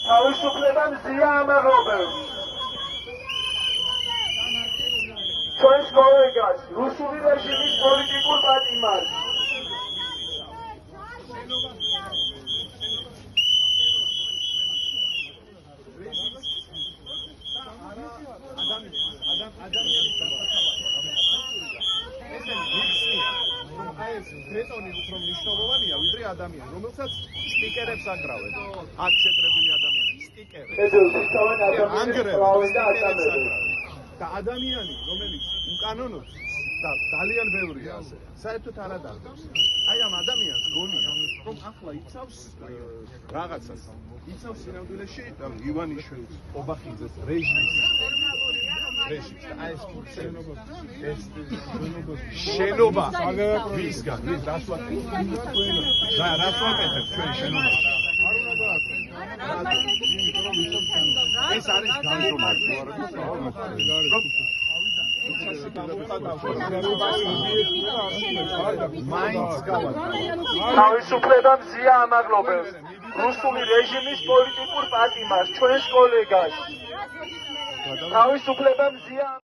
თავისუფლებამ ზია ამაღლობებს. ჩვენს კოლეგას, რუსული რეჟიმის პოლიტიკურ პატიმარს. Ბრეტონი უფრო მნიშვნელოვანია ვიდრე ადამიანი, რომელსაც სტიკერებს აგრავენ. აქ შეკრებილი ადამიანები, სტიკერები. და ადამიანი, რომელიც უკანონოდ და ძალიან ბევრია ასე, საერთოდ არ ადარდებს. აი ამ ადამიანს გონია, რომ ახლა იცავს რაღაცას. იცავს სინამდვილეში ივანიშვილის, ობახიძეს რეჟიმს. შენობა ვისგან ვის რას ვაკეთებ ჩვენ შენობაში ეს არის განზომილი თავისუფლებამ ზია ამაღლობებს. რუსული რეჟიმის პოლიტიკურ პატიმარს, ჩვენს კოლეგას. თავისუფლებამ ზია